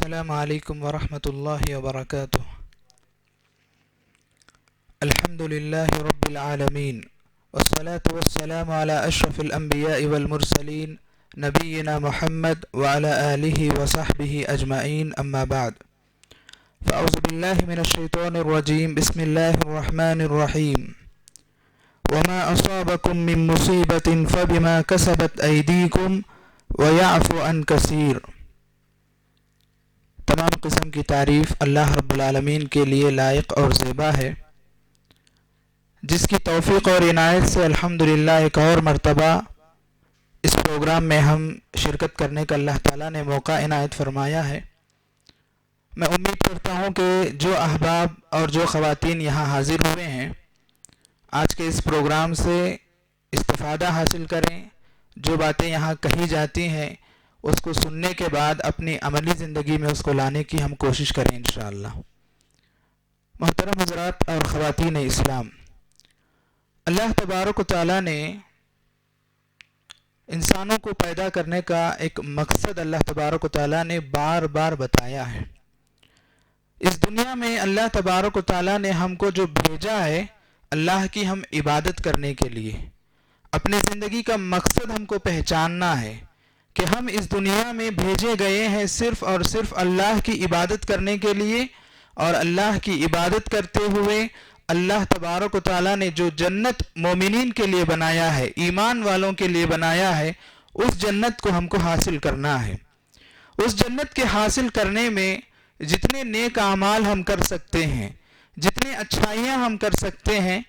السلام علیکم ورحمۃ اللہ وبرکاتہ۔ الحمد للہ رب العالمین والصلاة والسلام علی اشرف الانبیاء والمرسلین نبینا محمد وعلی آلہ وصحبہ اجمعین، اما بعد فاعوذ باللہ من الشیطان الرجیم، بسم اللہ الرحمن الرحیم۔ وما اصابکم من مصیبت فبما کسبت ایدیکم ویعفو عن کثیر۔ تمام قسم کی تعریف اللہ رب العالمین کے لیے لائق اور زیبا ہے، جس کی توفیق اور عنایت سے الحمدللہ ایک اور مرتبہ اس پروگرام میں ہم شرکت کرنے کا اللہ تعالیٰ نے موقع عنایت فرمایا ہے۔ میں امید کرتا ہوں کہ جو احباب اور جو خواتین یہاں حاضر ہوئے ہیں آج کے اس پروگرام سے استفادہ حاصل کریں، جو باتیں یہاں کہی جاتی ہیں اس کو سننے کے بعد اپنی عملی زندگی میں اس کو لانے کی ہم کوشش کریں انشاءاللہ۔ محترم حضرات اور خواتین اسلام، اللہ تبارک و تعالیٰ نے انسانوں کو پیدا کرنے کا ایک مقصد اللہ تبارک و تعالیٰ نے بار بار بتایا ہے۔ اس دنیا میں اللہ تبارک و تعالیٰ نے ہم کو جو بھیجا ہے اللہ کی ہم عبادت کرنے کے لیے، اپنی زندگی کا مقصد ہم کو پہچاننا ہے کہ ہم اس دنیا میں بھیجے گئے ہیں صرف اور صرف اللہ کی عبادت کرنے کے لیے، اور اللہ کی عبادت کرتے ہوئے اللہ تبارک و تعالیٰ نے جو جنت مومنین کے لیے بنایا ہے، ایمان والوں کے لیے بنایا ہے، اس جنت کو ہم کو حاصل کرنا ہے۔ اس جنت کے حاصل کرنے میں جتنے نیک اعمال ہم کر سکتے ہیں، جتنے اچھائیاں ہم کر سکتے ہیں،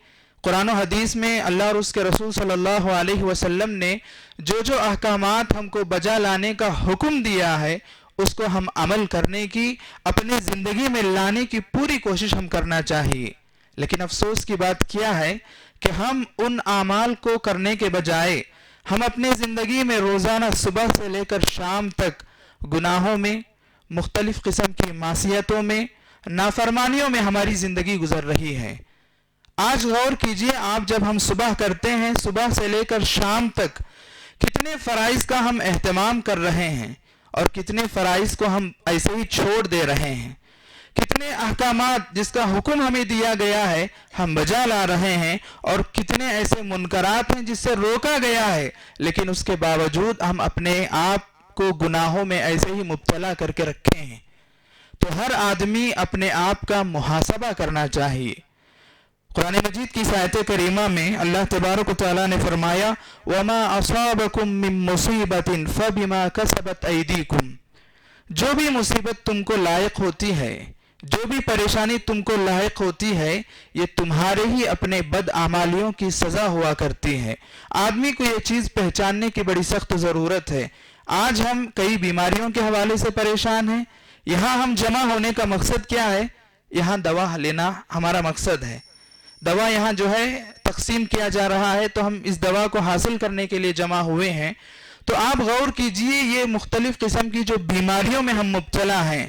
قرآن و حدیث میں اللہ اور اس کے رسول صلی اللہ علیہ وسلم نے جو احکامات ہم کو بجا لانے کا حکم دیا ہے اس کو ہم عمل کرنے کی، اپنی زندگی میں لانے کی پوری کوشش ہم کرنا چاہیے۔ لیکن افسوس کی بات کیا ہے کہ ہم ان اعمال کو کرنے کے بجائے ہم اپنی زندگی میں روزانہ صبح سے لے کر شام تک گناہوں میں، مختلف قسم کی معصیتوں میں، نافرمانیوں میں ہماری زندگی گزر رہی ہے۔ آج غور کیجئے، آپ جب ہم صبح کرتے ہیں، صبح سے لے کر شام تک کتنے فرائض کا ہم اہتمام کر رہے ہیں اور کتنے فرائض کو ہم ایسے ہی چھوڑ دے رہے ہیں، کتنے احکامات جس کا حکم ہمیں دیا گیا ہے ہم بجا لا رہے ہیں، اور کتنے ایسے منکرات ہیں جس سے روکا گیا ہے لیکن اس کے باوجود ہم اپنے آپ کو گناہوں میں ایسے ہی مبتلا کر کے رکھے ہیں۔ تو ہر آدمی اپنے آپ کا محاسبہ کرنا چاہیے۔ قرآن مجید کی آیت کریمہ میں اللہ تبارک و تعالیٰ نے فرمایا وَمَا أَصَابَكُم مِّن مُّصِيبَةٍ فَبِمَا كَسَبَتْ أَيْدِيكُمْ۔ جو بھی مصیبت تم کو لائق ہوتی ہے، جو بھی پریشانی تم کو لائق ہوتی ہے، یہ تمہارے ہی اپنے بدعمالیوں کی سزا ہوا کرتی ہے۔ آدمی کو یہ چیز پہچاننے کی بڑی سخت ضرورت ہے۔ آج ہم کئی بیماریوں کے حوالے سے پریشان ہیں۔ یہاں ہم جمع ہونے کا مقصد کیا ہے؟ یہاں دوا لینا ہمارا مقصد ہے۔ دوا یہاں جو ہے تقسیم کیا جا رہا ہے تو ہم اس دوا کو حاصل کرنے کے لیے جمع ہوئے ہیں۔ تو آپ غور کیجئے، یہ مختلف قسم کی جو بیماریوں میں ہم مبتلا ہیں،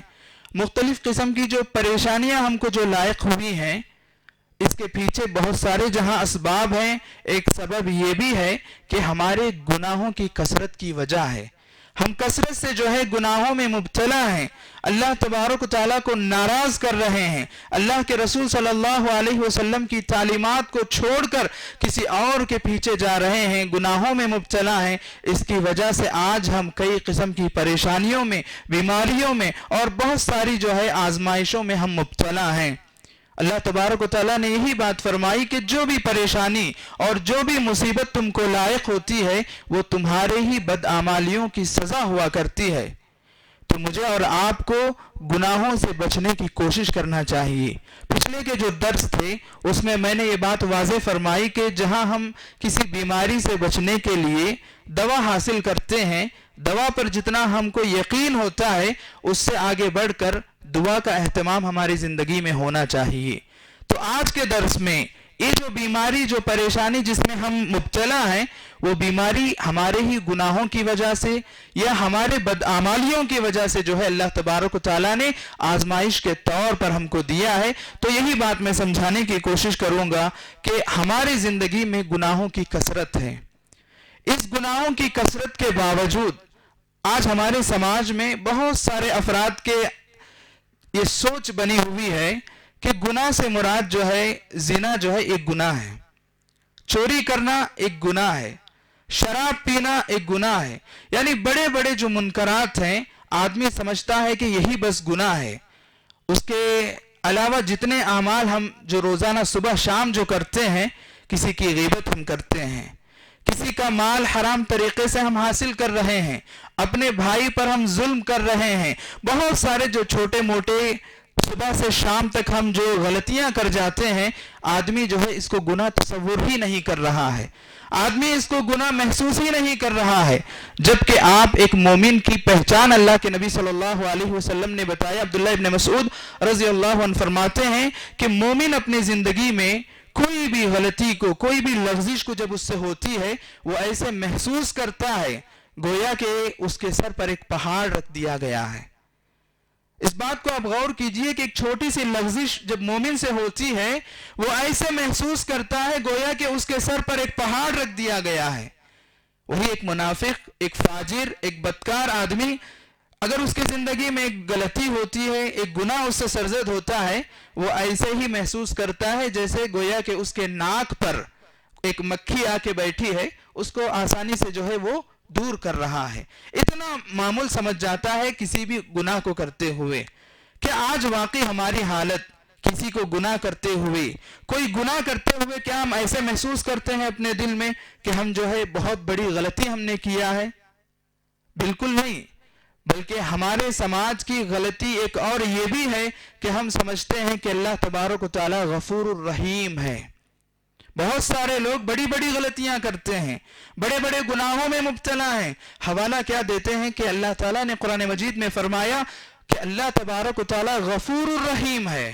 مختلف قسم کی جو پریشانیاں ہم کو جو لائق ہوئی ہیں، اس کے پیچھے بہت سارے جہاں اسباب ہیں، ایک سبب یہ بھی ہے کہ ہمارے گناہوں کی کثرت کی وجہ ہے۔ ہم کثرت سے جو ہے گناہوں میں مبتلا ہیں، اللہ تبارک و تعالیٰ کو ناراض کر رہے ہیں، اللہ کے رسول صلی اللہ علیہ وسلم کی تعلیمات کو چھوڑ کر کسی اور کے پیچھے جا رہے ہیں، گناہوں میں مبتلا ہیں۔ اس کی وجہ سے آج ہم کئی قسم کی پریشانیوں میں، بیماریوں میں اور بہت ساری جو ہے آزمائشوں میں ہم مبتلا ہیں۔ اللہ تبارک و تعالیٰ نے یہی بات فرمائی کہ جو بھی پریشانی اور جو بھی مصیبت تم کو لائق ہوتی ہے وہ تمہارے ہی بدعمالیوں کی سزا ہوا کرتی ہے۔ تو مجھے اور آپ کو گناہوں سے بچنے کی کوشش کرنا چاہیے۔ پچھلے کے جو درس تھے اس میں نے یہ بات واضح فرمائی کہ جہاں ہم کسی بیماری سے بچنے کے لیے دوا حاصل کرتے ہیں، دوا پر جتنا ہم کو یقین ہوتا ہے اس سے آگے بڑھ کر دعا کا اہتمام ہماری زندگی میں ہونا چاہیے۔ تو آج کے درس میں یہ جو بیماری، جو پریشانی جس میں ہم مبتلا ہیں، وہ بیماری ہمارے ہی گناہوں کی وجہ سے یا ہمارے بدعمالیوں کی وجہ سے جو ہے اللہ تبارک و تعالیٰ نے آزمائش کے طور پر ہم کو دیا ہے۔ تو یہی بات میں سمجھانے کی کوشش کروں گا کہ ہماری زندگی میں گناہوں کی کثرت ہے۔ اس گناہوں کی کثرت کے باوجود آج ہمارے سماج میں بہت سارے افراد کے یہ سوچ بنی ہوئی ہے کہ گناہ سے مراد جو ہے زنا جو ہے ایک گناہ ہے، چوری کرنا ایک گناہ ہے، شراب پینا ایک گناہ ہے، یعنی بڑے بڑے جو منکرات ہیں آدمی سمجھتا ہے کہ یہی بس گناہ ہے۔ اس کے علاوہ جتنے اعمال ہم جو روزانہ صبح شام جو کرتے ہیں، کسی کی غیبت ہم کرتے ہیں، کسی کا مال حرام طریقے سے ہم حاصل کر رہے ہیں، اپنے بھائی پر ہم ظلم کر رہے ہیں، بہت سارے جو چھوٹے موٹے صبح سے شام تک ہم جو غلطیاں کر جاتے ہیں، آدمی جو ہے اس کو گناہ تصور ہی نہیں کر رہا ہے، آدمی اس کو گناہ محسوس ہی نہیں کر رہا ہے، جبکہ آپ ایک مومن کی پہچان اللہ کے نبی صلی اللہ علیہ وسلم نے بتایا۔ عبداللہ ابن مسعود رضی اللہ عنہ فرماتے ہیں کہ مومن اپنی زندگی میں کوئی بھی غلطی کو، کوئی بھی لغزش کو جب اس سے ہوتی ہے، وہ ایسے محسوس کرتا ہے گویا کہ اس کے سر پر ایک پہاڑ رکھ دیا گیا ہے۔ اس بات کو آپ غور کیجئے کہ ایک چھوٹی سی لغزش جب مومن سے ہوتی ہے، وہ ایسے محسوس کرتا ہے گویا کہ اس کے سر پر ایک پہاڑ رکھ دیا گیا ہے۔ وہی ایک منافق، ایک فاجر، ایک بدکار آدمی اگر اس کی زندگی میں ایک غلطی ہوتی ہے، ایک گناہ اس سے سرزد ہوتا ہے، وہ ایسے ہی محسوس کرتا ہے جیسے گویا کہ اس کے ناک پر ایک مکھی آ کے بیٹھی ہے، اس کو آسانی سے جو ہے وہ دور کر رہا ہے۔ اتنا معمول سمجھ جاتا ہے کسی بھی گناہ کو کرتے ہوئے کہ آج واقعی ہماری حالت کسی کو گناہ کرتے ہوئے، کوئی گناہ کرتے ہوئے کیا ہم ایسے محسوس کرتے ہیں اپنے دل میں کہ ہم جو ہے بہت بڑی غلطی ہم نے کیا ہے؟ بالکل نہیں، بلکہ ہمارے سماج کی غلطی ایک اور یہ بھی ہے کہ ہم سمجھتے ہیں کہ اللہ تبارک و تعالی غفور الرحیم ہے۔ بہت سارے لوگ بڑی بڑی غلطیاں کرتے ہیں، بڑے بڑے گناہوں میں مبتلا ہیں، حوالہ کیا دیتے ہیں کہ اللہ تعالیٰ نے قرآن مجید میں فرمایا کہ اللہ تبارک و تعالی غفور الرحیم ہے،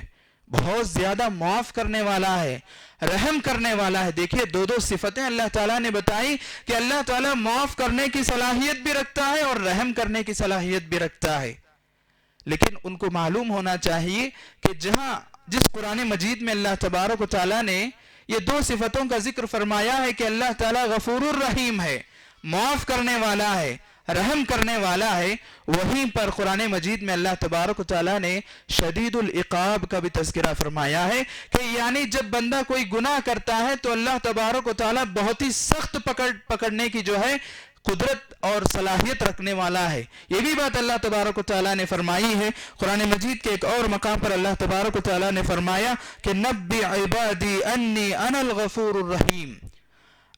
بہت زیادہ معاف کرنے والا ہے، رحم کرنے والا ہے۔ دیکھیے دو صفتیں اللہ تعالیٰ نے بتائی کہ اللہ تعالیٰ معاف کرنے کی صلاحیت بھی رکھتا ہے اور رحم کرنے کی صلاحیت بھی رکھتا ہے، لیکن ان کو معلوم ہونا چاہیے کہ جس قرآن مجید میں اللہ تبارک و تعالیٰ نے یہ دو صفتوں کا ذکر فرمایا ہے کہ اللہ تعالیٰ غفور الرحیم ہے، معاف کرنے والا ہے، رحم کرنے والا ہے، وہیں پر قرآن مجید میں اللہ تبارک و تعالیٰ نے شدید العقاب کا بھی تذکرہ فرمایا ہے کہ یعنی جب بندہ کوئی گناہ کرتا ہے تو اللہ تبارک و تعالیٰ بہت ہی سخت پکڑنے کی جو ہے قدرت اور صلاحیت رکھنے والا ہے۔ یہ بھی بات اللہ تبارک و تعالیٰ نے فرمائی ہے۔ قرآن مجید کے ایک اور مقام پر اللہ تبارک و تعالیٰ نے فرمایا کہ نبّئ عبادی انی انا الغفور الرحیم۔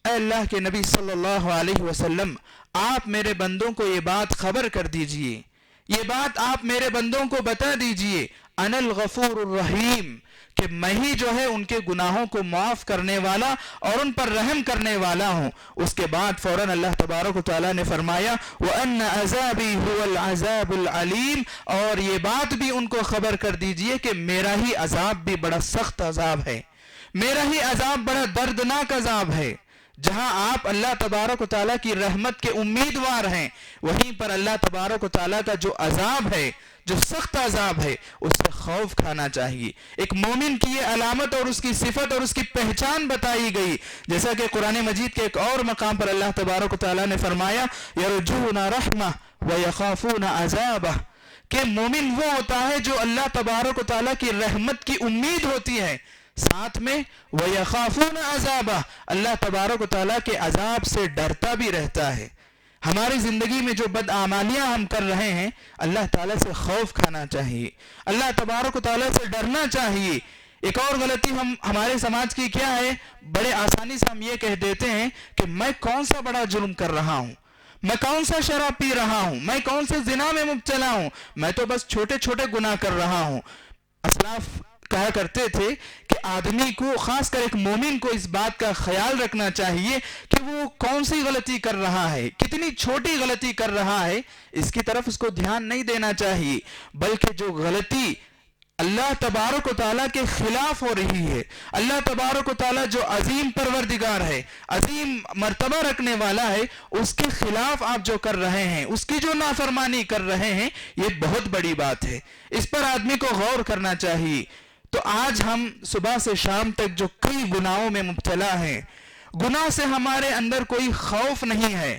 اے اللہ کے نبی صلی اللہ علیہ وسلم، آپ میرے بندوں کو یہ بات خبر کر دیجئے، یہ بات آپ میرے بندوں کو بتا دیجئے، انا الغفور الرحیم، کہ میں ہی جو ہے ان کے گناہوں کو معاف کرنے والا اور ان پر رحم کرنے والا ہوں۔ اس کے بعد فوراً اللہ تبارک و تعالیٰ نے فرمایا وَأَنَّ عَذَابِي هُوَ الْعَذَابُ الْعَلِيمُ، اور یہ بات بھی ان کو خبر کر دیجئے کہ میرا ہی عذاب بھی بڑا سخت عذاب ہے، میرا ہی عذاب بڑا دردناک عذاب ہے۔ جہاں آپ اللہ تبارک و تعالیٰ کی رحمت کے امیدوار ہیں، وہیں پر اللہ تبارک و تعالیٰ کا جو عذاب ہے، جو سخت عذاب ہے، اس سے خوف کھانا چاہیے۔ ایک مومن کی یہ علامت اور اس کی صفت اور اس کی پہچان بتائی گئی، جیسا کہ قرآن مجید کے ایک اور مقام پر اللہ تبارک و تعالیٰ نے فرمایا یرجون رحمہ ویخافون عذابہ، کہ مومن وہ ہوتا ہے جو اللہ تبارک و تعالیٰ کی رحمت کی امید ہوتی ہے، ساتھ میں وَيَخَافُونَ عَذَابَهُ، اللہ تبارک و تعالیٰ کے عذاب سے ڈرتا بھی رہتا ہے۔ ہماری زندگی میں جو بدعمالیاں ہم کر رہے ہیں، اللہ تعالیٰ سے خوف کھانا چاہیے، اللہ تبارک و تعالیٰ سے ڈرنا چاہیے۔ ایک اور غلطی ہمارے سماج کی کیا ہے، بڑے آسانی سے ہم یہ کہہ دیتے ہیں کہ میں کون سا بڑا جرم کر رہا ہوں، میں کون سا شراب پی رہا ہوں، میں کون سے زنا میں مبتلا ہوں، میں تو بس چھوٹے چھوٹے گناہ کر رہا ہوں۔ اسلاف کہا کرتے تھے کہ آدمی کو، خاص کر ایک مومن کو، اس بات کا خیال رکھنا چاہیے کہ وہ کون سی غلطی کر رہا ہے، کتنی چھوٹی غلطی کر رہا ہے، اس کی طرف اس کو دھیان نہیں دینا چاہیے، بلکہ جو غلطی اللہ تبارک و تعالیٰ کے خلاف ہو رہی ہے، اللہ تبارک و تعالیٰ جو عظیم پروردگار ہے، عظیم مرتبہ رکھنے والا ہے، اس کے خلاف آپ جو کر رہے ہیں، اس کی جو نافرمانی کر رہے ہیں، یہ بہت بڑی بات ہے، اس پر آدمی کو غور کرنا چاہیے۔ تو آج ہم صبح سے شام تک جو کئی گناہوں میں مبتلا ہیں، گناہ سے ہمارے اندر کوئی خوف نہیں ہے،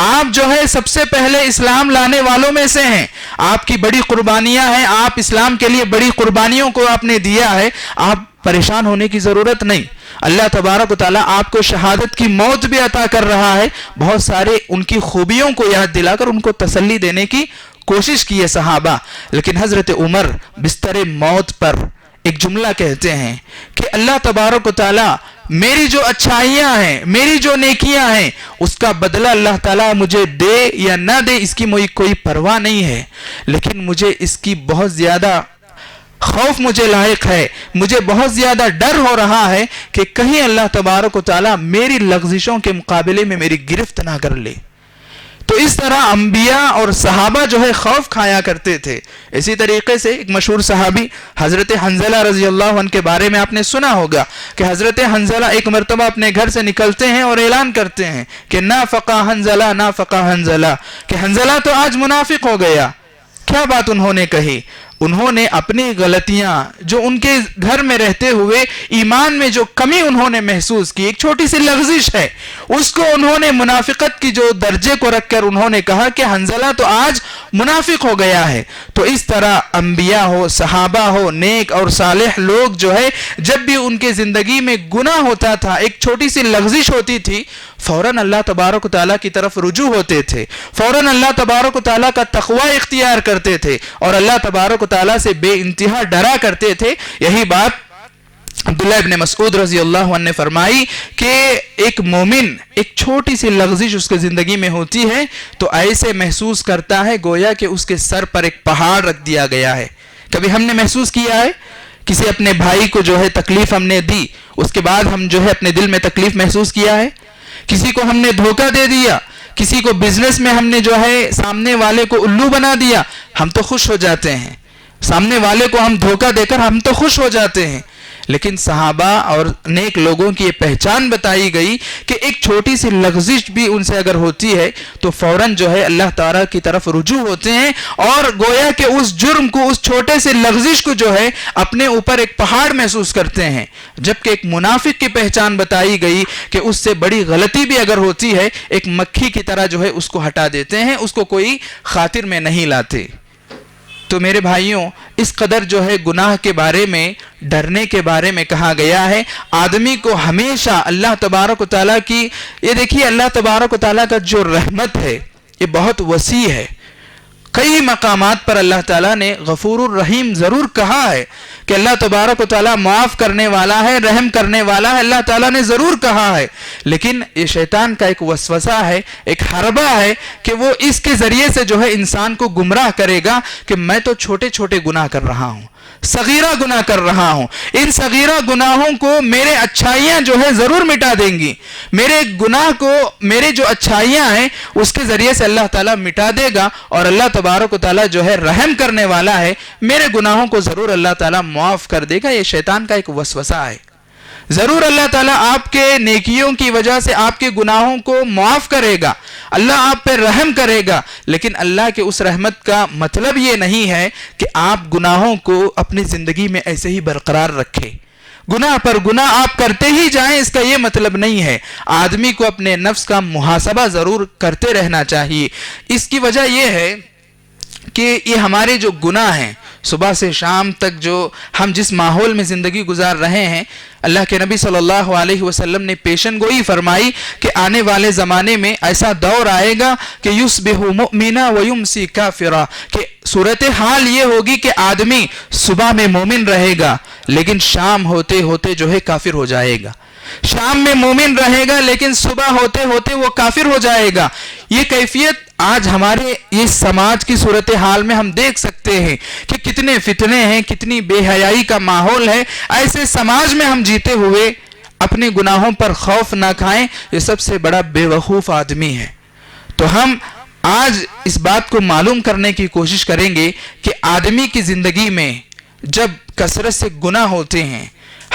آپ جو ہے سب سے پہلے اسلام لانے والوں میں سے ہیں، آپ کی بڑی قربانیاں ہیں، آپ اسلام کے لیے بڑی قربانیوں کو آپ نے دیا ہے، آپ پریشان ہونے کی ضرورت نہیں۔ اللہ تبارک و تعالیٰ آپ کو شہادت کی موت بھی عطا کر رہا ہے۔ بہت سارے ان کی خوبیوں کو یاد دلا کر ان کو تسلی دینے کی کوشش کی ہے صحابہ، لیکن حضرت عمر بستر موت پر ایک جملہ کہتے ہیں کہ اللہ تبارک و تعالیٰ میری جو اچھائیاں ہیں، میری جو نیکیاں ہیں، اس کا بدلہ اللہ تعالیٰ مجھے دے یا نہ دے اس کی مجھے کوئی پرواہ نہیں ہے، لیکن مجھے اس کی بہت زیادہ خوف مجھے لاحق ہے، مجھے بہت زیادہ ڈر ہو رہا ہے کہ کہیں اللہ تبارک و تعالیٰ میری لغزشوں کے مقابلے میں میری گرفت نہ کر لے۔ تو اس طرح انبیاء اور صحابہ جو ہے خوف کھایا کرتے تھے۔ اسی طریقے سے ایک مشہور صحابی حضرت حنظلہ رضی اللہ عنہ کے بارے میں آپ نے سنا ہوگا کہ حضرت حنظلہ ایک مرتبہ اپنے گھر سے نکلتے ہیں اور اعلان کرتے ہیں کہ نافقہ حنظلہ نافقہ حنظلہ، کہ حنظلہ تو آج منافق ہو گیا۔ کیا بات انہوں نے کہی؟ انہوں نے اپنی غلطیاں جو ان کے گھر میں رہتے ہوئے ایمان میں جو کمی انہوں نے محسوس کی، ایک چھوٹی سی لغزش ہے، اس کو انہوں نے منافقت کی جو درجے کو رکھ کر انہوں نے کہا کہ حنظلہ تو آج منافق ہو گیا ہے۔ تو اس طرح انبیاء ہو، صحابہ ہو، نیک اور صالح لوگ جو ہے جب بھی ان کے زندگی میں گناہ ہوتا تھا، ایک چھوٹی سی لغزش ہوتی تھی، فوراً اللہ تبارک و تعالیٰ کی طرف رجوع ہوتے تھے، فوراً اللہ تبارک و تعالیٰ کا تقوی اختیار کرتے تھے اور اللہ تبارک و تعالیٰ سے بے انتہا ڈرا کرتے تھے۔ یہی بات عبداللہ ابن مسعود رضی اللہ عنہ نے فرمائی کہ ایک مومن ایک چھوٹی سی لغزش اس کے زندگی میں ہوتی ہے تو ایسے محسوس کرتا ہے گویا کہ اس کے سر پر ایک پہاڑ رکھ دیا گیا ہے۔ کبھی ہم نے محسوس کیا ہے کسی اپنے بھائی کو جو ہے تکلیف ہم نے دی، اس کے بعد ہم جو ہے اپنے دل میں تکلیف محسوس کیا ہے؟ کسی کو ہم نے دھوکہ دے دیا، کسی کو بزنس میں ہم نے جو ہے سامنے والے کو الو بنا دیا، ہم تو خوش ہو جاتے ہیں، سامنے والے کو ہم دھوکہ دے کر ہم تو خوش ہو جاتے ہیں۔ لیکن صحابہ اور نیک لوگوں کی یہ پہچان بتائی گئی کہ ایک چھوٹی سی لغزش بھی ان سے اگر ہوتی ہے تو فوراً جو ہے اللہ تعالیٰ کی طرف رجوع ہوتے ہیں اور گویا کہ اس جرم کو، اس چھوٹے سے لغزش کو جو ہے اپنے اوپر ایک پہاڑ محسوس کرتے ہیں۔ جبکہ ایک منافق کی پہچان بتائی گئی کہ اس سے بڑی غلطی بھی اگر ہوتی ہے ایک مکھی کی طرح جو ہے اس کو ہٹا دیتے ہیں، اس کو کوئی خاطر میں نہیں لاتے۔ تو میرے بھائیوں، اس قدر جو ہے گناہ کے بارے میں، ڈرنے کے بارے میں کہا گیا ہے۔ آدمی کو ہمیشہ اللہ تبارک و تعالیٰ کی، یہ دیکھیے اللہ تبارک و تعالیٰ کا جو رحمت ہے یہ بہت وسیع ہے۔ کئی مقامات پر اللہ تعالیٰ نے غفور الرحیم ضرور کہا ہے کہ اللہ تبارک و تعالیٰ معاف کرنے والا ہے، رحم کرنے والا ہے، اللہ تعالیٰ نے ضرور کہا ہے، لیکن یہ شیطان کا ایک وسوسہ ہے، ایک حربہ ہے کہ وہ اس کے ذریعے سے جو ہے انسان کو گمراہ کرے گا کہ میں تو چھوٹے چھوٹے گناہ کر رہا ہوں، صغیرہ گناہ کر رہا ہوں، ان صغیرہ گناہوں کو میرے اچھائیاں جو ہے ضرور مٹا دیں گی، میرے گناہ کو، میرے جو اچھائیاں ہیں اس کے ذریعے سے اللہ تعالیٰ مٹا دے گا اور اللہ تبارک و تعالیٰ جو ہے رحم کرنے والا ہے، میرے گناہوں کو ضرور اللہ تعالیٰ معاف کر دے گا۔ یہ شیطان کا ایک وسوسہ ہے۔ ضرور اللہ تعالیٰ آپ کے نیکیوں کی وجہ سے آپ کے گناہوں کو معاف کرے گا، اللہ آپ پہ رحم کرے گا، لیکن اللہ کے اس رحمت کا مطلب یہ نہیں ہے کہ آپ گناہوں کو اپنی زندگی میں ایسے ہی برقرار رکھیں، گناہ پر گناہ آپ کرتے ہی جائیں، اس کا یہ مطلب نہیں ہے۔ آدمی کو اپنے نفس کا محاسبہ ضرور کرتے رہنا چاہیے۔ اس کی وجہ یہ ہے کہ یہ ہمارے جو گناہ ہیں، صبح سے شام تک جو ہم جس ماحول میں زندگی گزار رہے ہیں، اللہ کے نبی صلی اللہ علیہ وسلم نے پیشن گوئی فرمائی کہ آنے والے زمانے میں ایسا دور آئے گا کہ یصبح مؤمنا ویمسی کافرا، کہ صورتحال یہ ہوگی کہ آدمی صبح میں مومن رہے گا لیکن شام ہوتے ہوتے جو ہے کافر ہو جائے گا، شام میں مومن رہے گا لیکن صبح ہوتے ہوتے وہ کافر ہو جائے گا۔ یہ کیفیت آج ہمارے اس سماج کی صورتحال میں ہم دیکھ سکتے ہیں کہ کتنے فتنے ہیں، کتنی بے حیائی کا ماحول ہے۔ ایسے سماج میں ہم جیتے ہوئے اپنے گناہوں پر خوف نہ کھائیں، یہ سب سے بڑا بے وقوف آدمی ہے۔ تو ہم آج اس بات کو معلوم کرنے کی کوشش کریں گے کہ آدمی کی زندگی میں جب کثرت سے گناہ ہوتے ہیں،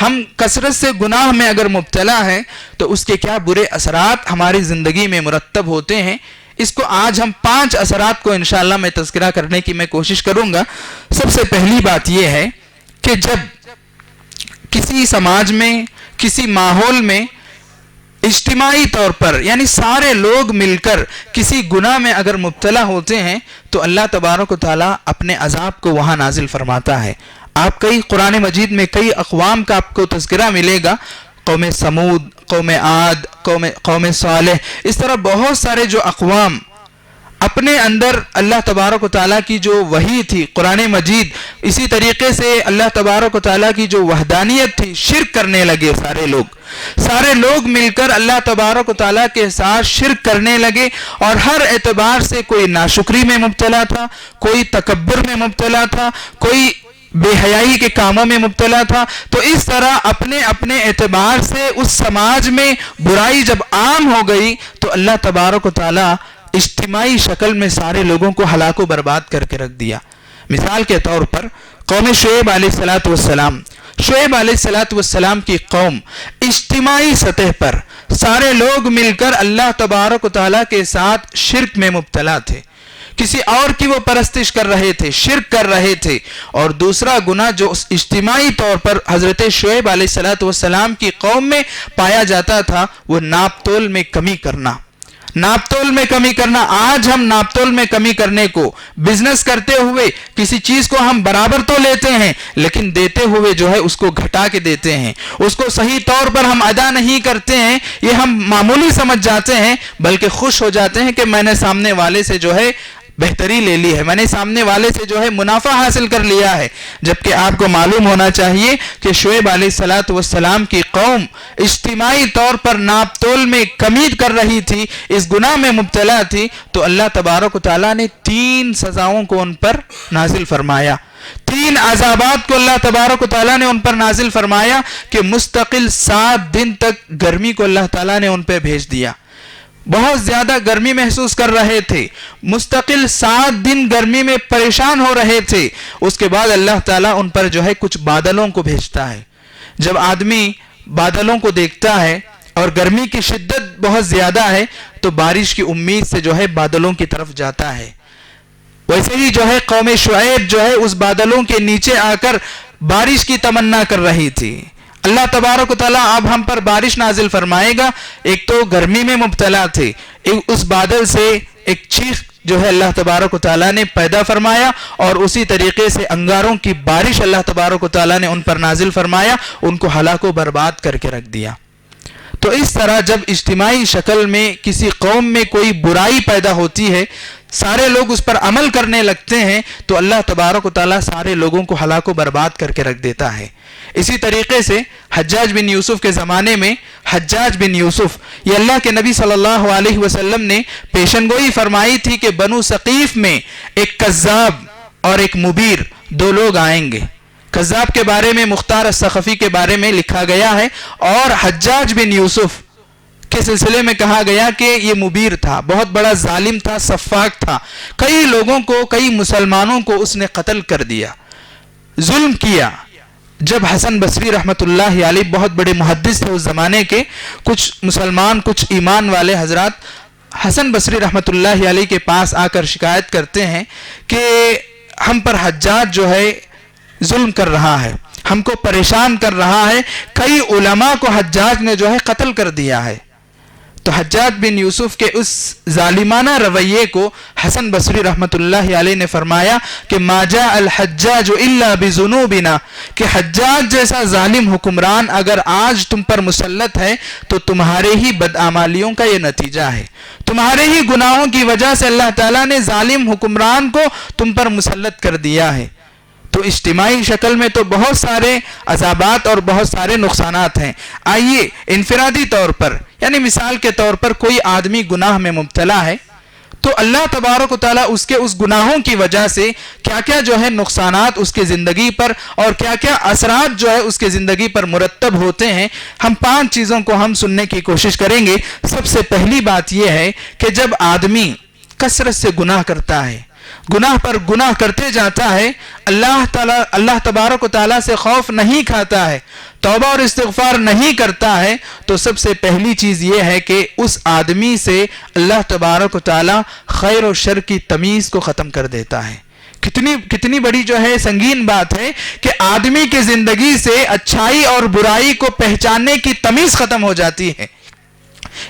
ہم کثرت سے گناہ میں اگر مبتلا ہیں تو اس کے کیا برے اثرات ہماری زندگی میں مرتب ہوتے ہیں۔ اس کو آج ہم 5 اثرات کو انشاءاللہ میں تذکرہ کرنے کی میں کوشش کروں گا۔ سب سے پہلی بات یہ ہے کہ جب کسی سماج میں، کسی ماحول میں اجتماعی طور پر یعنی سارے لوگ مل کر کسی گناہ میں اگر مبتلا ہوتے ہیں تو اللہ تبارک و تعالیٰ اپنے عذاب کو وہاں نازل فرماتا ہے. آپ کئی قرآن مجید میں کئی اقوام کا آپ کو تذکرہ ملے گا، قوم سمود، قوم عاد، قوم صالح، اس طرح بہت سارے جو اقوام اپنے اندر اللہ تبارک و تعالیٰ کی جو وحی تھی قرآن مجید، اسی طریقے سے اللہ تبارک و تعالیٰ کی جو وحدانیت تھی، شرک کرنے لگے. سارے لوگ مل کر اللہ تبارک و تعالیٰ کے ساتھ شرک کرنے لگے، اور ہر اعتبار سے کوئی ناشکری میں مبتلا تھا، کوئی تکبر میں مبتلا تھا، کوئی بے حیائی کے کاموں میں مبتلا تھا. تو اس طرح اپنے اپنے اعتبار سے اس سماج میں برائی جب عام ہو گئی تو اللہ تبارک و تعالیٰ اجتماعی شکل میں سارے لوگوں کو ہلاک و برباد کر کے رکھ دیا. مثال کے طور پر قوم شعیب علیہ السلام کی قوم اجتماعی سطح پر سارے لوگ مل کر اللہ تبارک و تعالیٰ کے ساتھ شرک میں مبتلا تھے، کسی اور کی وہ پرستش کر رہے تھے، شرک کر رہے تھے. اور دوسرا گناہ جو اجتماعی طور پر حضرت شعیب علیہ السلام کی قوم میں پایا جاتا تھا وہ ناپ تول میں کمی کرنا. آج ہم ناپ تول میں کمی کرنے کو بزنس کرتے ہوئے کسی چیز کو ہم برابر تو لیتے ہیں لیکن دیتے ہوئے جو ہے اس کو گھٹا کے دیتے ہیں، اس کو صحیح طور پر ہم ادا نہیں کرتے ہیں. یہ ہم معمولی سمجھ جاتے ہیں، بلکہ خوش ہو جاتے ہیں کہ میں نے سامنے والے سے جو ہے بہتری لے لی ہے، میں نے سامنے والے سے جو ہے منافع حاصل کر لیا ہے. جبکہ آپ کو معلوم ہونا چاہیے کہ شعیب علیہ السلام کی قوم اجتماعی طور پر ناپ تول میں کمی کر رہی تھی، اس گناہ میں مبتلا تھی. تو اللہ تبارک و تعالیٰ نے 3 سزاؤں کو ان پر نازل فرمایا، 3 عذابات کو اللہ تبارک و تعالیٰ نے ان پر نازل فرمایا کہ مستقل 7 دن تک گرمی کو اللہ تعالیٰ نے ان پہ بھیج دیا. بہت زیادہ گرمی محسوس کر رہے تھے، مستقل 7 دن گرمی میں پریشان ہو رہے تھے. اس کے بعد اللہ تعالیٰ ان پر جو ہے کچھ بادلوں کو بھیجتا ہے. جب آدمی بادلوں کو دیکھتا ہے اور گرمی کی شدت بہت زیادہ ہے تو بارش کی امید سے جو ہے بادلوں کی طرف جاتا ہے. ویسے ہی جو ہے قوم شعیب جو ہے اس بادلوں کے نیچے آ کر بارش کی تمنا کر رہی تھی. اللہ تبارک و تعالیٰ اب ہم پر بارش نازل فرمائے گا. ایک تو گرمی میں مبتلا تھے، اس بادل سے ایک چیخ جو ہے اللہ تبارک و تعالیٰ نے پیدا فرمایا، اور اسی طریقے سے انگاروں کی بارش اللہ تبارک و تعالیٰ نے ان پر نازل فرمایا، ان کو ہلاک و برباد کر کے رکھ دیا. تو اس طرح جب اجتماعی شکل میں کسی قوم میں کوئی برائی پیدا ہوتی ہے، سارے لوگ اس پر عمل کرنے لگتے ہیں، تو اللہ تبارک و تعالیٰ سارے لوگوں کو ہلاک و برباد کر کے رکھ دیتا ہے. اسی طریقے سے حجاج بن یوسف کے زمانے میں حجاج بن یوسف یہ اللہ کے نبی صلی اللہ علیہ وسلم نے پیشن گوئی فرمائی تھی کہ بنو ثقیف میں ایک کذاب اور ایک مبیر 2 لوگ آئیں گے. کذاب کے بارے میں مختار الثقفی کے بارے میں لکھا گیا ہے، اور حجاج بن یوسف کے سلسلے میں کہا گیا کہ یہ مبیر تھا، بہت بڑا ظالم تھا، سفاک تھا. کئی لوگوں کو، کئی مسلمانوں کو اس نے قتل کر دیا، ظلم کیا. جب حسن بصری رحمت اللہ علیہ بہت بڑے محدث تھے اس زمانے کے، کچھ مسلمان، کچھ ایمان والے حضرات حسن بصری رحمت اللہ علیہ کے پاس آ کر شکایت کرتے ہیں کہ ہم پر حجاج جو ہے ظلم کر رہا ہے، ہم کو پریشان کر رہا ہے، کئی علماء کو حجاج نے جو ہے قتل کر دیا ہے. تو حجاج بن یوسف کے اس ظالمانہ رویے کو حسن بصری رحمت اللہ علیہ نے فرمایا کہ ما جاء الحجاج الا بذنوبنا، کہ حجاج جیسا ظالم حکمران اگر آج تم پر مسلط ہے تو تمہارے ہی بدعمالیوں کا یہ نتیجہ ہے، تمہارے ہی گناہوں کی وجہ سے اللہ تعالیٰ نے ظالم حکمران کو تم پر مسلط کر دیا ہے. تو اجتماعی شکل میں تو بہت سارے عذابات اور بہت سارے نقصانات ہیں. آئیے انفرادی طور پر، یعنی مثال کے طور پر کوئی آدمی گناہ میں مبتلا ہے تو اللہ تبارک و تعالیٰ اس کے اس گناہوں کی وجہ سے کیا کیا جو ہے نقصانات اس کے زندگی پر اور کیا کیا اثرات جو ہے اس کے زندگی پر مرتب ہوتے ہیں، ہم 5 چیزوں کو ہم سننے کی کوشش کریں گے. سب سے پہلی بات یہ ہے کہ جب آدمی کثرت سے گناہ کرتا ہے، گناہ پر گناہ کرتے جاتا ہے، اللہ تبارک و تعالیٰ سے خوف نہیں کھاتا ہے، توبہ اور استغفار نہیں کرتا ہے، تو سب سے پہلی چیز یہ ہے کہ اس آدمی سے اللہ تبارک و تعالیٰ خیر و شر کی تمیز کو ختم کر دیتا ہے. کتنی بڑی جو ہے سنگین بات ہے کہ آدمی کی زندگی سے اچھائی اور برائی کو پہچاننے کی تمیز ختم ہو جاتی ہے.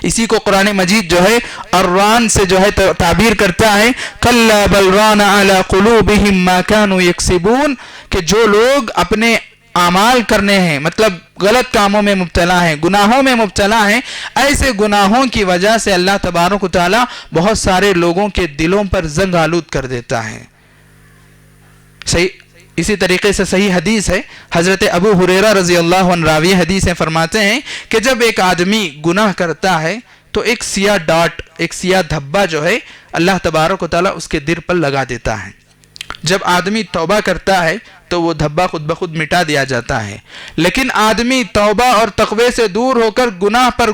اسی کو قرآن مجید جو ہے الران سے جو ہے تعبیر کرتا ہے کلا بل ران علی قلوبہم ما کانوا یکسبون، کہ جو لوگ اپنے اعمال کرنے ہیں، مطلب غلط کاموں میں مبتلا ہیں، گناہوں میں مبتلا ہیں، ایسے گناہوں کی وجہ سے اللہ تبارک و تعالی بہت سارے لوگوں کے دلوں پر زنگ آلود کر دیتا ہے۔ صحیح اسی طریقے سے صحیح حدیث ہے، حضرت ابو ہریرہ رضی اللہ عنہ راوی حدیث فرماتے ہیں کہ جب ایک آدمی گناہ کرتا ہے تو ایک سیاہ ڈاٹ، ایک سیاہ دھبا جو ہے اللہ تبارک و تعالی اس کے دل پر لگا دیتا ہے۔ جب آدمی توبہ کرتا ہے تو وہ دھبا خود بخود مٹا دیا جاتا ہے، لیکن آدمی توبہ اور تقوی سے دور ہو کر گناہ پر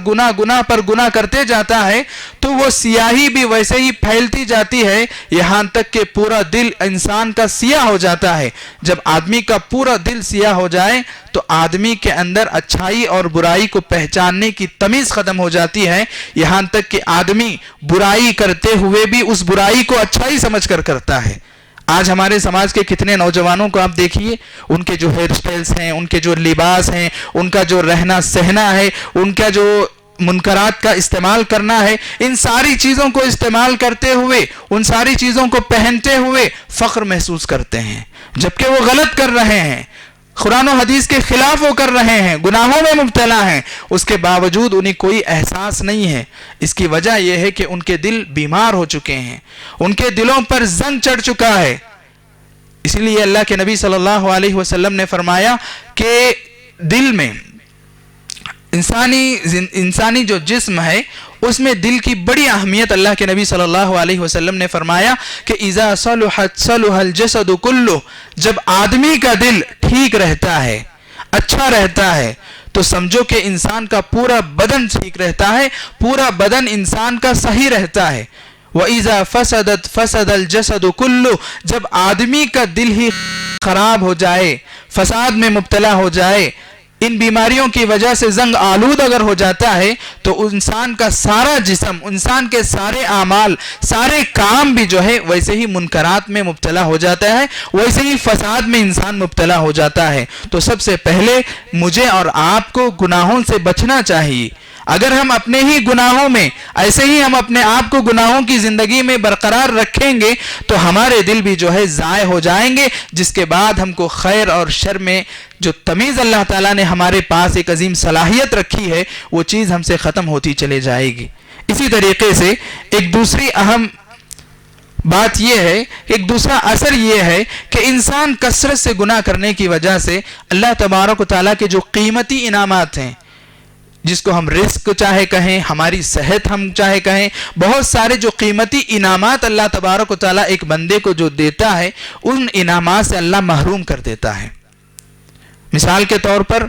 گناہ کرتے جاتا ہے تو وہ سیاہی بھی ویسے ہی پھیلتی جاتی ہے، یہاں تک کہ پورا دل انسان کا سیاہ ہو جاتا ہے۔ جب آدمی کا پورا دل سیاہ ہو جائے تو آدمی کے اندر اچھائی اور برائی کو پہچاننے کی تمیز ختم ہو جاتی ہے، یہاں تک کہ آدمی برائی کرتے ہوئے بھی اس برائی کو اچھائی سمجھ کر کرتا ہے۔ آج ہمارے سماج کے کتنے نوجوانوں کو آپ دیکھیے، ان کے جو ہیئر سٹائلز ہیں، ان کے جو لباس ہیں، ان کا جو رہنا سہنا ہے، ان کا جو منکرات کا استعمال کرنا ہے، ان ساری چیزوں کو استعمال کرتے ہوئے، ان ساری چیزوں کو پہنتے ہوئے فخر محسوس کرتے ہیں، جبکہ وہ غلط کر رہے ہیں، قرآن و حدیث کے خلاف وہ کر رہے ہیں، گناہوں میں مبتلا ہیں، اس کے باوجود انہیں کوئی احساس نہیں ہے۔ اس کی وجہ یہ ہے کہ ان کے دل بیمار ہو چکے ہیں، ان کے دلوں پر زنگ چڑھ چکا ہے۔ اس لیے اللہ کے نبی صلی اللہ علیہ وسلم نے فرمایا کہ دل میں انسانی جو جسم ہے اس میں دل کی بڑی اہمیت اللہ کے نبی صلی اللہ علیہ وسلم نے فرمایا کہ اذا صلحت صلح الجسد کلہ، جب آدمی کا دل ٹھیک رہتا ہے، اچھا رہتا ہے، تو سمجھو کہ انسان کا پورا بدن ٹھیک رہتا ہے، پورا بدن انسان کا صحیح رہتا ہے۔ وَإِذَا فَسَدَتْ فَسَدَ الْجَسَدُ كُلُّ، جب آدمی کا دل ہی خراب ہو جائے، فساد میں مبتلا ہو جائے، ان بیماریوں کی وجہ سے زنگ آلود اگر ہو جاتا ہے تو انسان کا سارا جسم، انسان کے سارے اعمال، سارے کام بھی جو ہے ویسے ہی منکرات میں مبتلا ہو جاتا ہے، ویسے ہی فساد میں انسان مبتلا ہو جاتا ہے۔ تو سب سے پہلے مجھے اور آپ کو گناہوں سے بچنا چاہیے۔ اگر ہم اپنے ہی گناہوں میں ایسے ہی ہم اپنے آپ کو گناہوں کی زندگی میں برقرار رکھیں گے تو ہمارے دل بھی جو ہے ضائع ہو جائیں گے، جس کے بعد ہم کو خیر اور شر میں جو تمیز اللہ تعالیٰ نے ہمارے پاس ایک عظیم صلاحیت رکھی ہے وہ چیز ہم سے ختم ہوتی چلے جائے گی۔ اسی طریقے سے ایک دوسری اہم بات یہ ہے، ایک دوسرا اثر یہ ہے کہ انسان کثرت سے گناہ کرنے کی وجہ سے اللہ تبارک و تعالیٰ کے جو قیمتی انعامات ہیں، جس کو ہم رزق چاہے کہیں، ہماری صحت ہم چاہے کہیں، بہت سارے جو قیمتی انعامات اللہ تبارک و تعالیٰ ایک بندے کو جو دیتا ہے ان انعامات سے اللہ محروم کر دیتا ہے۔ مثال کے طور پر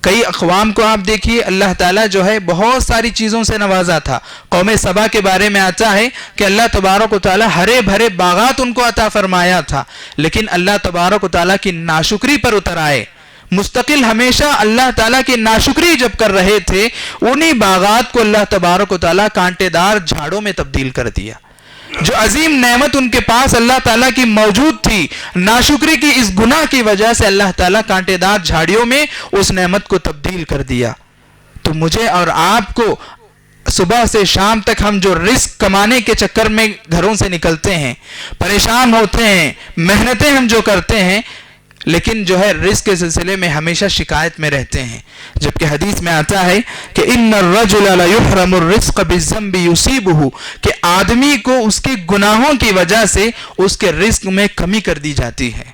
کئی اقوام کو آپ دیکھیے، اللہ تعالیٰ جو ہے بہت ساری چیزوں سے نوازا تھا۔ قوم سبا کے بارے میں آتا ہے کہ اللہ تبارک و تعالیٰ ہرے بھرے باغات ان کو عطا فرمایا تھا، لیکن اللہ تبارک و تعالیٰ کی ناشکری پر اتر آئے، مستقل ہمیشہ اللہ تعالیٰ کی ناشکری جب کر رہے تھے، انہی باغات کو اللہ تبارک و تعالیٰ کانٹے دار جھاڑوں میں تبدیل کر دیا۔ جو عظیم نعمت ان کے پاس اللہ تعالیٰ کی موجود تھی، ناشکری کی اس گناہ کی وجہ سے اللہ تعالیٰ کانٹے دار جھاڑیوں میں اس نعمت کو تبدیل کر دیا۔ تو مجھے اور آپ کو صبح سے شام تک ہم جو رزق کمانے کے چکر میں گھروں سے نکلتے ہیں، پریشان ہوتے ہیں، محنتیں ہم جو کرتے ہیں، لیکن جو ہے رزق کے سلسلے میں ہمیشہ شکایت میں رہتے ہیں، جبکہ حدیث میں آتا ہے کہ ان الرجل لا يحرم الرزق بالذنب يصيبه، کہ آدمی کو اس کے گناہوں کی وجہ سے اس کے رزق میں کمی کر دی جاتی ہے۔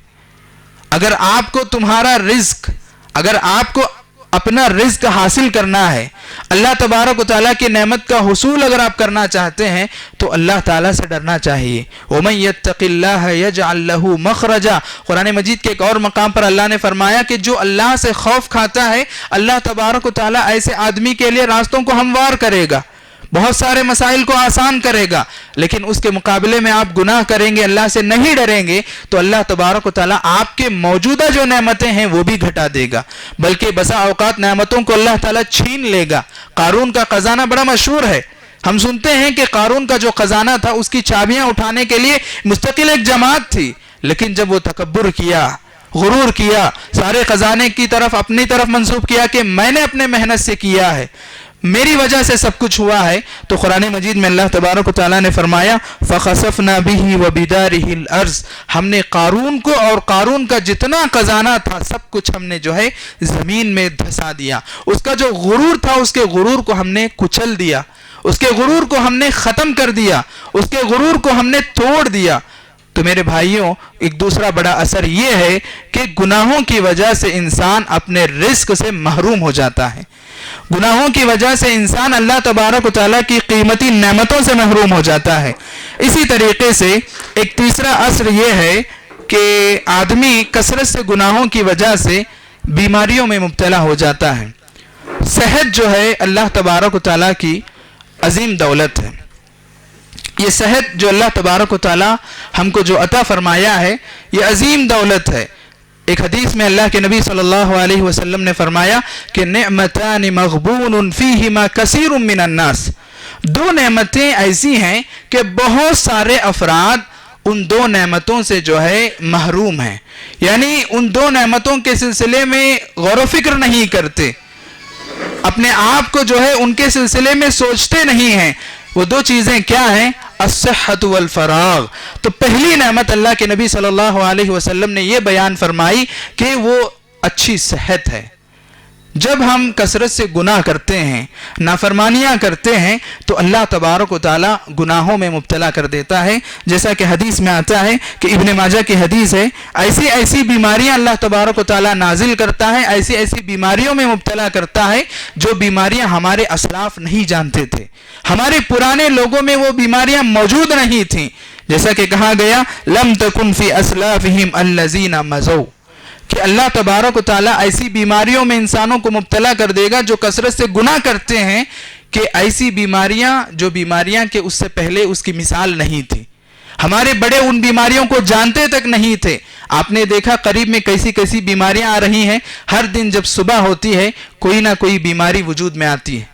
اگر آپ کو تمہارا رزق، اگر آپ کو اپنا رزق حاصل کرنا ہے، اللہ تبارک و تعالیٰ کی نعمت کا حصول اگر آپ کرنا چاہتے ہیں تو اللہ تعالیٰ سے ڈرنا چاہیے۔ وَمَن يَتَّقِ اللَّهَ يَجْعَلْ لَهُ مَخْرَجًا، قرآن مجید کے ایک اور مقام پر اللہ نے فرمایا کہ جو اللہ سے خوف کھاتا ہے، اللہ تبارک و تعالیٰ ایسے آدمی کے لیے راستوں کو ہموار کرے گا، بہت سارے مسائل کو آسان کرے گا۔ لیکن اس کے مقابلے میں آپ گناہ کریں گے، اللہ سے نہیں ڈریں گے، تو اللہ تبارک و تعالیٰ آپ کے موجودہ جو نعمتیں ہیں وہ بھی گھٹا دے گا، بلکہ بسا اوقات نعمتوں کو اللہ تعالیٰ چھین لے گا۔ قارون کا خزانہ بڑا مشہور ہے، ہم سنتے ہیں کہ قارون کا جو خزانہ تھا اس کی چابیاں اٹھانے کے لیے مستقل ایک جماعت تھی، لیکن جب وہ تکبر کیا، غرور کیا، سارے خزانے کی طرف اپنی طرف منسوب کیا کہ میں نے اپنے محنت سے کیا ہے، میری وجہ سے سب کچھ ہوا ہے. تو قرآن مجید میں اللہ تبارک و تعالیٰ نے فرمایا فَخَسَفْنَا بِهِ وَبِدَارِهِ الْأَرْضِ، ہم نے قارون کو اور قارون کا جتنا خزانہ تھا سب کچھ ہم نے جو ہے زمین میں دھسا دیا. اس کا جو غرور تھا اس کے غرور کو ہم نے کچل دیا، اس کے غرور کو ہم نے ختم کر دیا، اس کے غرور کو ہم نے توڑ دیا. تو میرے بھائیوں، ایک دوسرا بڑا اثر یہ ہے کہ گناہوں کی وجہ سے انسان اپنے رزق سے محروم ہو جاتا ہے. گناہوں کی وجہ سے انسان اللہ تبارک و تعالیٰ کی قیمتی نعمتوں سے محروم ہو جاتا ہے. اسی طریقے سے ایک تیسرا اثر یہ ہے کہ آدمی کثرت سے گناہوں کی وجہ سے بیماریوں میں مبتلا ہو جاتا ہے. صحت جو ہے اللہ تبارک و تعالیٰ کی عظیم دولت ہے. یہ صحت جو اللہ تبارک و تعالیٰ ہم کو جو عطا فرمایا ہے یہ عظیم دولت ہے. ایک حدیث میں اللہ کے نبی صلی اللہ علیہ وسلم نے فرمایا کہ نعمتان مغبون فیہما کثیر من الناس، دو نعمتیں ایسی ہیں کہ بہت سارے افراد ان دو نعمتوں سے جو ہے محروم ہیں، یعنی ان دو نعمتوں کے سلسلے میں غور و فکر نہیں کرتے، اپنے آپ کو جو ہے ان کے سلسلے میں سوچتے نہیں ہیں. وہ دو چیزیں کیا ہیں؟ الصحت والفراغ. تو پہلی نعمت اللہ کے نبی صلی اللہ علیہ وسلم نے یہ بیان فرمائی کہ وہ اچھی صحت ہے. جب ہم کثرت سے گناہ کرتے ہیں، نافرمانیاں کرتے ہیں، تو اللہ تبارک و تعالیٰ گناہوں میں مبتلا کر دیتا ہے. جیسا کہ حدیث میں آتا ہے کہ ابن ماجہ کی حدیث ہے، ایسی ایسی بیماریاں اللہ تبارک و تعالیٰ نازل کرتا ہے، ایسی ایسی بیماریوں میں مبتلا کرتا ہے جو بیماریاں ہمارے اسلاف نہیں جانتے تھے، ہمارے پرانے لوگوں میں وہ بیماریاں موجود نہیں تھیں. جیسا کہ کہا گیا لم تکن فی اسلافہم الذین مضوا، کہ اللہ تبارک و تعالیٰ ایسی بیماریوں میں انسانوں کو مبتلا کر دے گا جو کثرت سے گناہ کرتے ہیں، کہ ایسی بیماریاں جو بیماریاں کہ اس سے پہلے اس کی مثال نہیں تھی. ہمارے بڑے ان بیماریوں کو جانتے تک نہیں تھے. آپ نے دیکھا قریب میں کیسی کیسی بیماریاں آ رہی ہیں. ہر دن جب صبح ہوتی ہے کوئی نہ کوئی بیماری وجود میں آتی ہے،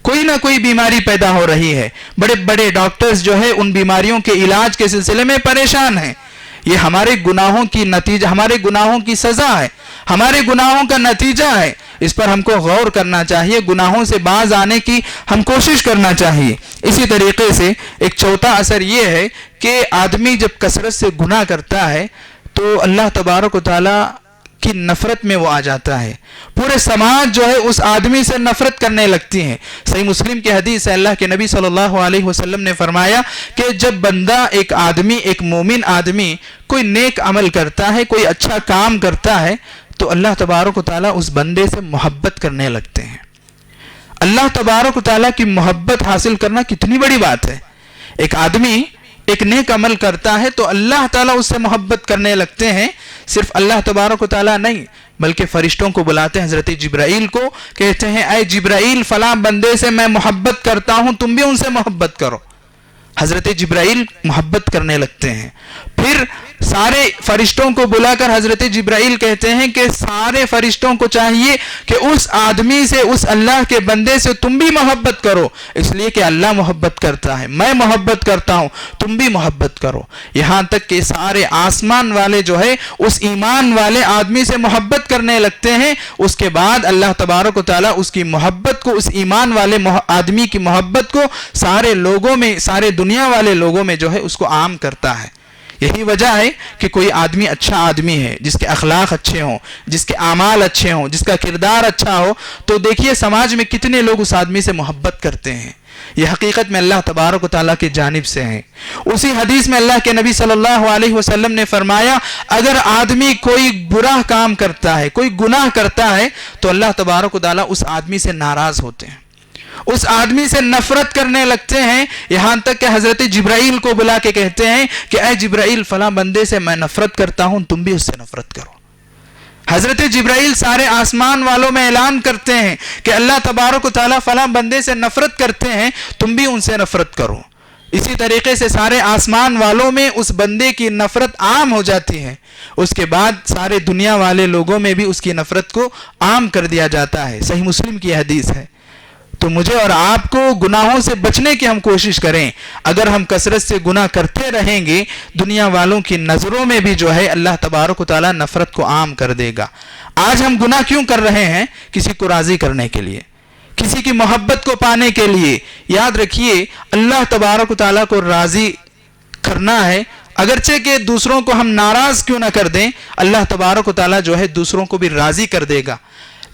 کوئی نہ کوئی بیماری پیدا ہو رہی ہے. بڑے بڑے ڈاکٹرز جو ہے ان بیماریوں کے علاج کے سلسلے میں پریشان ہیں. یہ ہمارے گناہوں کی نتیجہ، ہمارے گناہوں کی سزا ہے، ہمارے گناہوں کا نتیجہ ہے. اس پر ہم کو غور کرنا چاہیے، گناہوں سے باز آنے کی ہم کوشش کرنا چاہیے. اسی طریقے سے ایک چوتھا اثر یہ ہے کہ آدمی جب کثرت سے گناہ کرتا ہے تو اللہ تبارک و تعالیٰ کی نفرت میں وہ آ جاتا ہے. پورے سماج جو ہے اس آدمی سے نفرت کرنے لگتی ہیں. صحیح مسلم کی حدیث ہے، اللہ کے نبی صلی اللہ علیہ وسلم نے فرمایا کہ جب بندہ، ایک آدمی، ایک مومن آدمی کوئی نیک عمل کرتا ہے، کوئی اچھا کام کرتا ہے، تو اللہ تبارک و تعالیٰ اس بندے سے محبت کرنے لگتے ہیں. اللہ تبارک و تعالیٰ کی محبت حاصل کرنا کتنی بڑی بات ہے. ایک آدمی ایک نیک عمل کرتا ہے تو اللہ تعالیٰ اس سے محبت کرنے لگتے ہیں. صرف اللہ تبارک و تعالیٰ نہیں بلکہ فرشتوں کو بلاتے ہیں. حضرت جبرائیل کو کہتے ہیں اے جبرائیل فلاں بندے سے میں محبت کرتا ہوں، تم بھی ان سے محبت کرو. حضرت جبرائیل محبت کرنے لگتے ہیں. پھر سارے فرشتوں کو بلا کر حضرت جبرائیل کہتے ہیں کہ سارے فرشتوں کو چاہیے کہ اس آدمی سے، اس اللہ کے بندے سے تم بھی محبت کرو، اس لیے کہ اللہ محبت کرتا ہے، میں محبت کرتا ہوں، تم بھی محبت کرو. یہاں تک کہ سارے آسمان والے جو ہے اس ایمان والے آدمی سے محبت کرنے لگتے ہیں. اس کے بعد اللہ تبارک و تعالیٰ اس کی محبت کو، اس ایمان والے آدمی کی محبت کو سارے لوگوں میں، سارے دنیا والے لوگوں میں جو ہے اس کو عام کرتا ہے. یہی وجہ ہے کہ کوئی آدمی اچھا آدمی ہے، جس کے اخلاق اچھے ہوں، جس کے اعمال اچھے ہوں، جس کا کردار اچھا ہو، تو دیکھیے سماج میں کتنے لوگ اس آدمی سے محبت کرتے ہیں. یہ حقیقت میں اللہ تبارک و تعالیٰ کی جانب سے ہے. اسی حدیث میں اللہ کے نبی صلی اللہ علیہ وسلم نے فرمایا اگر آدمی کوئی برا کام کرتا ہے، کوئی گناہ کرتا ہے، تو اللہ تبارک و تعالیٰ اس آدمی سے ناراض ہوتے ہیں، اس آدمی سے نفرت کرنے لگتے ہیں. یہاں تک کہ حضرت جبرائیل کو بلا کے کہتے ہیں کہ اے جبرائیل فلاں بندے سے میں نفرت کرتا ہوں، تم بھی اس سے نفرت کرو. حضرت جبرائیل سارے آسمان والوں میں اعلان کرتے ہیں کہ اللہ تبارک و تعالیٰ فلاں بندے سے نفرت کرتے ہیں، تم بھی ان سے نفرت کرو. اسی طریقے سے سارے آسمان والوں میں اس بندے کی نفرت عام ہو جاتی ہے. اس کے بعد سارے دنیا والے لوگوں میں بھی اس کی نفرت کو عام کر دیا جاتا ہے. صحیح مسلم کی حدیث ہے. تو مجھے اور آپ کو گناہوں سے بچنے کی ہم کوشش کریں. اگر ہم کثرت سے گناہ کرتے رہیں گے دنیا والوں کی نظروں میں بھی جو ہے اللہ تبارک و تعالیٰ نفرت کو عام کر دے گا. آج ہم گناہ کیوں کر رہے ہیں؟ کسی کو راضی کرنے کے لیے، کسی کی محبت کو پانے کے لیے یاد رکھیے اللہ تبارک و تعالیٰ کو راضی کرنا ہے، اگرچہ کہ دوسروں کو ہم ناراض کیوں نہ کر دیں، اللہ تبارک و تعالیٰ جو ہے دوسروں کو بھی راضی کر دے گا۔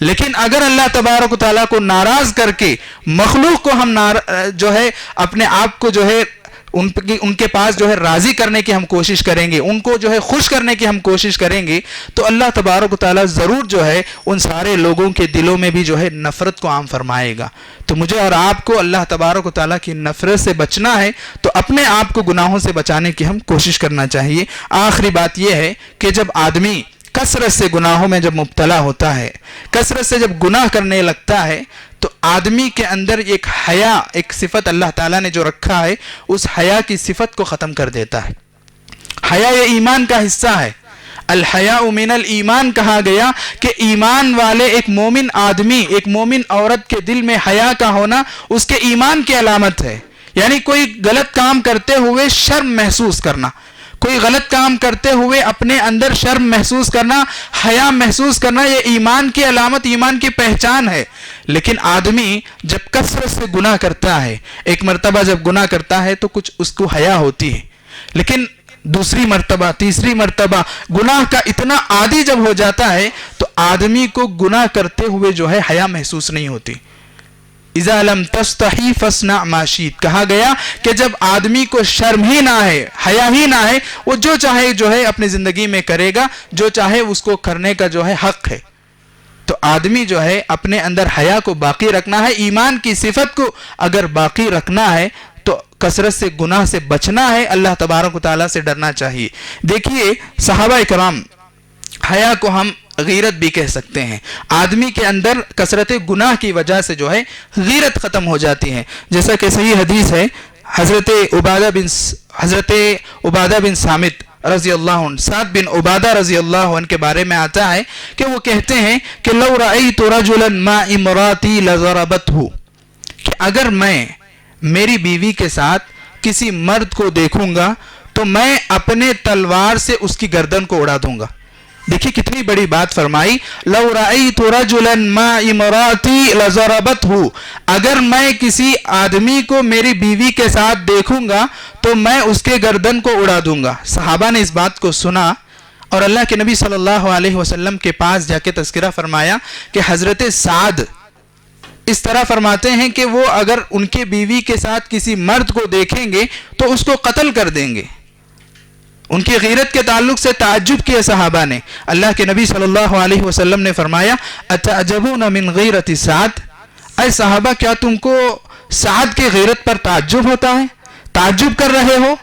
لیکن اگر اللہ تبارک و تعالیٰ کو ناراض کر کے مخلوق کو ہم جو ہے اپنے آپ کو جو ہے ان کے پاس جو ہے راضی کرنے کی ہم کوشش کریں گے، ان کو جو ہے خوش کرنے کی ہم کوشش کریں گے، تو اللہ تبارک و تعالیٰ ضرور جو ہے ان سارے لوگوں کے دلوں میں بھی جو ہے نفرت کو عام فرمائے گا۔ تو مجھے اور آپ کو اللہ تبارک و تعالیٰ کی نفرت سے بچنا ہے، تو اپنے آپ کو گناہوں سے بچانے کی ہم کوشش کرنا چاہیے۔ آخری بات یہ ہے کہ جب آدمی کثرت سے گناہوں میں جب مبتلا ہوتا ہے، کثرت سے جب گناہ کرنے لگتا ہے، تو آدمی کے اندر ایک حیا، ایک صفت اللہ تعالیٰ نے جو رکھا ہے، اس حیا کی صفت کو ختم کر دیتا ہے۔ حیا یہ ایمان کا حصہ ہے، الحیاء من الایمان کہا گیا کہ ایمان والے ایک مومن آدمی، ایک مومن عورت کے دل میں حیا کا ہونا اس کے ایمان کی علامت ہے۔ یعنی کوئی غلط کام کرتے ہوئے شرم محسوس کرنا، کوئی غلط کام کرتے ہوئے اپنے اندر شرم محسوس کرنا، حیا محسوس کرنا، یہ ایمان کی علامت، ایمان کی پہچان ہے۔ لیکن آدمی جب کثرت سے گناہ کرتا ہے، ایک مرتبہ جب گناہ کرتا ہے تو کچھ اس کو حیا ہوتی ہے، لیکن دوسری مرتبہ، تیسری مرتبہ گناہ کا اتنا عادی جب ہو جاتا ہے تو آدمی کو گناہ کرتے ہوئے جو ہے حیا محسوس نہیں ہوتی۔ اذا لم تستحی فاصنع ما شئت، کہا گیا کہ جب آدمی کو شرم ہی نہ ہے، حیا ہی نہ ہے، وہ جو چاہے جو ہے اپنی زندگی میں کرے گا، جو چاہے اس کو کرنے کا جو ہے حق ہے۔ تو آدمی جو ہے اپنے اندر حیا کو باقی رکھنا ہے، ایمان کی صفت کو اگر باقی رکھنا ہے تو کثرت سے گناہ سے بچنا ہے، اللہ تبارک و تعالیٰ سے ڈرنا چاہیے۔ دیکھیے صحابہ کرام، حیا کو ہم غیرت بھی کہہ سکتے ہیں۔ آدمی کے اندر کثرت گناہ کی وجہ سے جو ہے غیرت ختم ہو جاتی ہے، جیسا کہ صحیح حدیث ہے، حضرت عبادہ بن صامت رضی اللہ عنہ، سعد بن عبادہ رضی اللہ عنہ کے بارے میں آتا ہے کہ وہ کہتے ہیں کہ لو رأیت رجلا مع امراتی لضربته، کہ اگر میں میری بیوی کے ساتھ کسی مرد کو دیکھوں گا تو میں اپنے تلوار سے اس کی گردن کو اڑا دوں گا۔ دیکھیے کتنی بڑی بات فرمائی، لو رأیت رجلا مع امراتی لضربته، اگر میں کسی آدمی کو میری بیوی کے ساتھ دیکھوں گا تو میں اس کے گردن کو اڑا دوں گا۔ صحابہ نے اس بات کو سنا اور اللہ کے نبی صلی اللہ علیہ وسلم کے پاس جا کے تذکرہ فرمایا کہ حضرت سعد اس طرح فرماتے ہیں کہ وہ اگر ان کے بیوی کے ساتھ کسی مرد کو دیکھیں گے تو اس کو قتل کر دیں گے۔ ان کی غیرت کے تعلق سے تعجب کیا صحابہ نے۔ اللہ کے نبی صلی اللہ علیہ وسلم نے فرمایا اتعجبون من غیرت سعد، اے صحابہ کیا تم کو سعد کی غیرت پر تعجب ہوتا ہے، تعجب کر رہے ہو،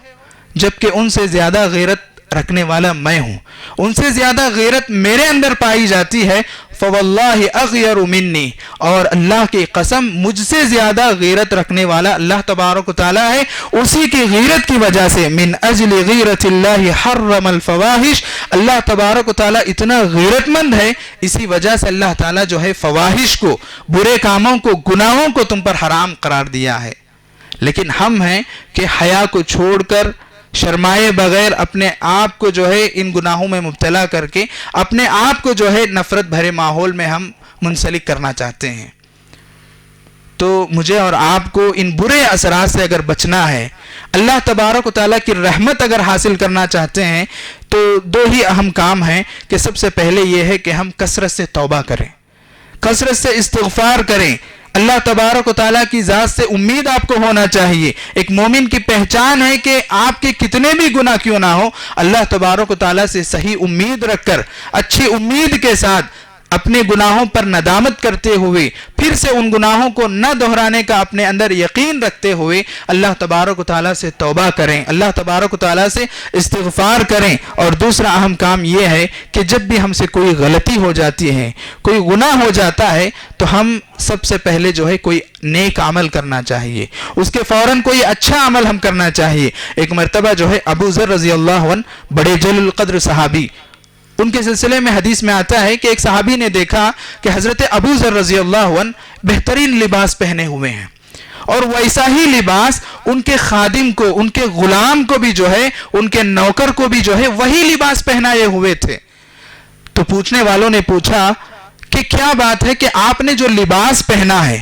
جبکہ ان سے زیادہ غیرت رکھنے والا میں ہوں، ان سے زیادہ غیرت میرے اندر پائی جاتی ہے۔ فواللہ اغیر منی، اور اللہ کی قسم مجھ سے زیادہ غیرت رکھنے والا اللہ تبارک و تعالیٰ ہے، اسی کی غیرت کی وجہ سے من اجل غیرت اللہ حرم الفواحش، اللہ تبارک و تعالیٰ اتنا غیرت مند ہے، اسی وجہ سے اللہ تعالیٰ جو ہے فواحش کو، برے کاموں کو، گناہوں کو تم پر حرام قرار دیا ہے۔ لیکن ہم ہیں کہ حیا کو چھوڑ کر، شرمائے بغیر اپنے آپ کو جو ہے ان گناہوں میں مبتلا کر کے اپنے آپ کو جو ہے نفرت بھرے ماحول میں ہم منسلک کرنا چاہتے ہیں۔ تو مجھے اور آپ کو ان برے اثرات سے اگر بچنا ہے، اللہ تبارک و تعالیٰ کی رحمت اگر حاصل کرنا چاہتے ہیں، تو دو ہی اہم کام ہیں کہ سب سے پہلے یہ ہے کہ ہم کثرت سے توبہ کریں، کثرت سے استغفار کریں۔ اللہ تبارک و تعالیٰ کی ذات سے امید آپ کو ہونا چاہیے۔ ایک مومن کی پہچان ہے کہ آپ کے کتنے بھی گناہ کیوں نہ ہو، اللہ تبارک و تعالیٰ سے صحیح امید رکھ کر، اچھی امید کے ساتھ اپنے گناہوں پر ندامت کرتے ہوئے، پھر سے ان گناہوں کو نہ دہرانے کا اپنے اندر یقین رکھتے ہوئے اللہ تبارک و تعالیٰ سے توبہ کریں، اللہ تبارک و تعالیٰ سے استغفار کریں۔ اور دوسرا اہم کام یہ ہے کہ جب بھی ہم سے کوئی غلطی ہو جاتی ہے، کوئی گناہ ہو جاتا ہے، تو ہم سب سے پہلے جو ہے کوئی نیک عمل کرنا چاہیے، اس کے فوراً کوئی اچھا عمل ہم کرنا چاہیے۔ ایک مرتبہ جو ہے ابو ذر رضی اللہ عنہ، بڑے جلیل القدر صحابی، ان کے سلسلے میں حدیث میں آتا ہے کہ ایک صحابی نے دیکھا کہ حضرت ابو ذر رضی اللہ عنہ بہترین لباس پہنے ہوئے ہیں، اور ویسا ہی لباس ان کے خادم کو، ان کے غلام کو بھی جو ہے، ان کے نوکر کو بھی جو ہے وہی لباس پہنائے ہوئے تھے۔ تو پوچھنے والوں نے پوچھا کہ کیا بات ہے کہ آپ نے جو لباس پہنا ہے،